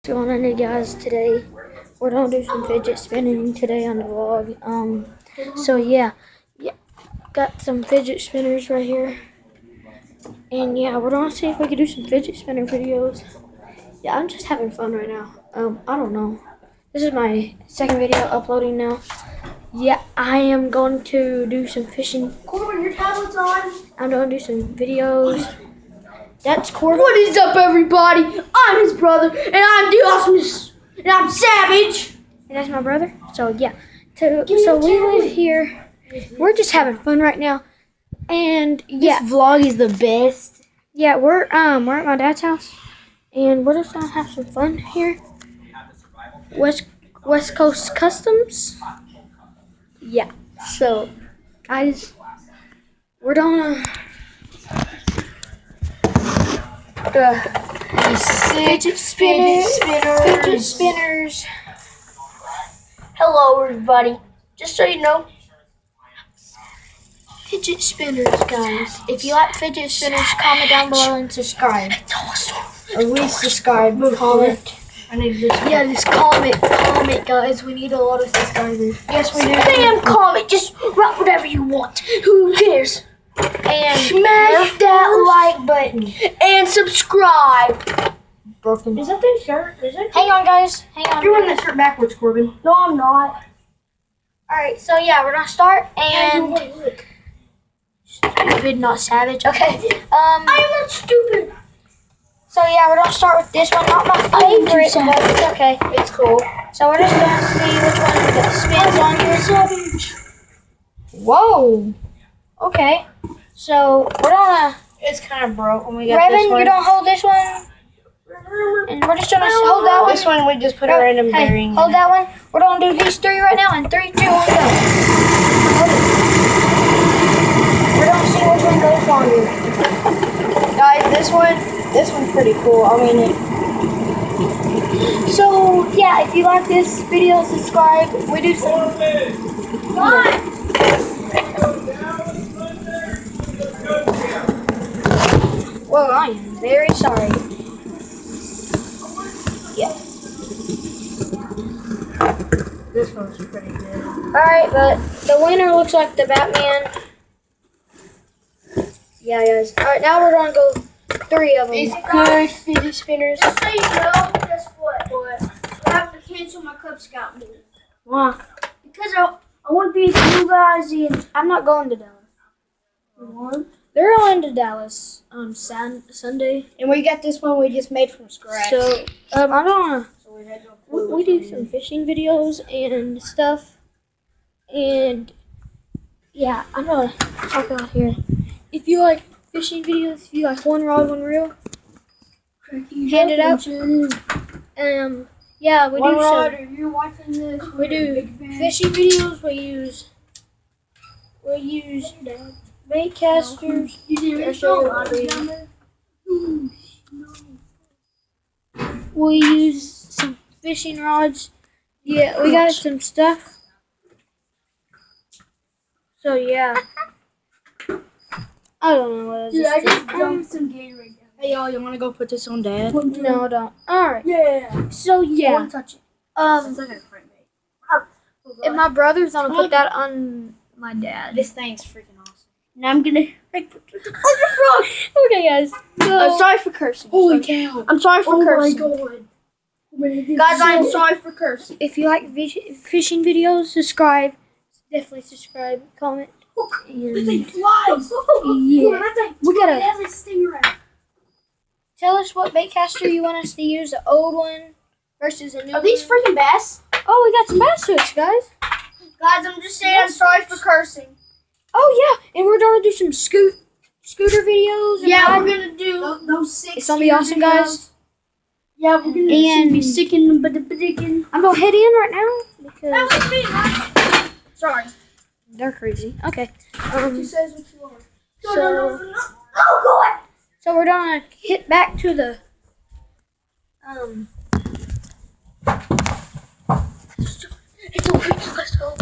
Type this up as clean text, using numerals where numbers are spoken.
What's going on, you guys? Today we're gonna do some fidget spinning today on the vlog. So yeah, got some fidget spinners right here, and yeah, we're gonna see if we can do some fidget spinner videos. Yeah, I'm just having fun right now. I don't know. This is my second video uploading now. Yeah, I am going to do some fishing. Corbin, your tablet's on. I'm gonna do some videos. That's Corbin. What is up, everybody? I'm his brother, and I'm the awesomeness, and I'm Savage. And that's my brother. So yeah, so we live here. We're just having fun right now, and yeah, This vlog is the best. yeah, we're at my dad's house, and we're just gonna have some fun here. West Coast Customs. Yeah. So, guys, we're gonna fidget spinners. Hello, everybody. Just so you know, Fidget spinners, guys. If you like fidget spinners, comment down below and subscribe. Or resubscribe, comment. Yeah, just comment, guys. We need a lot of subscribers. Yes, we do. Spam comment. Just write whatever you want. Who cares? And Smash that like button and subscribe. broken. Is that the shirt? Is it? Hang on, guys. Hang on. You're wearing that shirt backwards, Corbin. No, I'm not. All right. So yeah, we're gonna start and stupid, not savage. Okay. I am not stupid. So yeah, we're gonna start with this one. Not my favorite, but it's okay. It's cool. So we're just gonna see which one that spins on here. Savage. Whoa. Okay. So we're gonna. It's kind of broke when we got this Revan, one. you don't hold this one, and we're just gonna hold that one. This one we just put a random Hey, bearing. hold that one. We're gonna do these three right now, and 3, 2, 1, go. Hold it. We're gonna see which one goes longer. Guys, this one's pretty cool. I mean, So yeah, if you like this video, subscribe. We do some. Well, I am very sorry. Yeah. this one's pretty good. Alright, but the winner looks like the Batman. Yeah, guys. Alright, now we're gonna go 3 of them. These good fidget spinners. Just so you know, guess what? I have to cancel my Cub Scout meeting. Wow. Because I want to be with you guys and I'm not going to Dallas. what? They're going to Dallas on Sunday. And we got this one we just made from scratch. So, I don't know. So we had no We clue do which some one. fishing videos and stuff. And yeah, I'm gonna talk about here. If you like fishing videos, if you like one rod, one reel, hand it out. Yeah, we One do rod, some. if you're watching this, We do fishing videos. We use bait casters. You didn't I'll show you what we use. We use some fishing rods. Yeah, we got some stuff. So yeah, I don't know what else. Dude, I just dumped some Gatorade down. Hey y'all, you want to go put this on Dad? No, I don't. All right. Yeah. So yeah, Don't touch it. It's like a front bait. and my brother's gonna put that on my dad. This thing's freaking awesome. Now I'm gonna. Okay, guys. So, I'm sorry for cursing. Holy cow! I'm sorry for Oh my cursing. god! Guys, I'm sorry for cursing. if you like fishing videos, subscribe. Definitely subscribe, comment. This thing flies. Yeah. That thing. We gotta- It has a stingray. Tell us what bait caster you want us to use, the old one versus a new Are these one. freaking bass? Oh, we got some bass hooks, guys. Guys, I'm just saying I'm sorry for cursing. Oh yeah, and we're gonna do some scooter videos. And Yeah, ride- we're gonna do those 6. It's gonna be awesome, guys. Yeah, we're gonna And- be sticking but the digging. I'm gonna head in right now because That was me, right? Sorry. they're crazy. Okay. She says what you want. So- Oh god! So we're gonna hit back to the It's over. Let's go.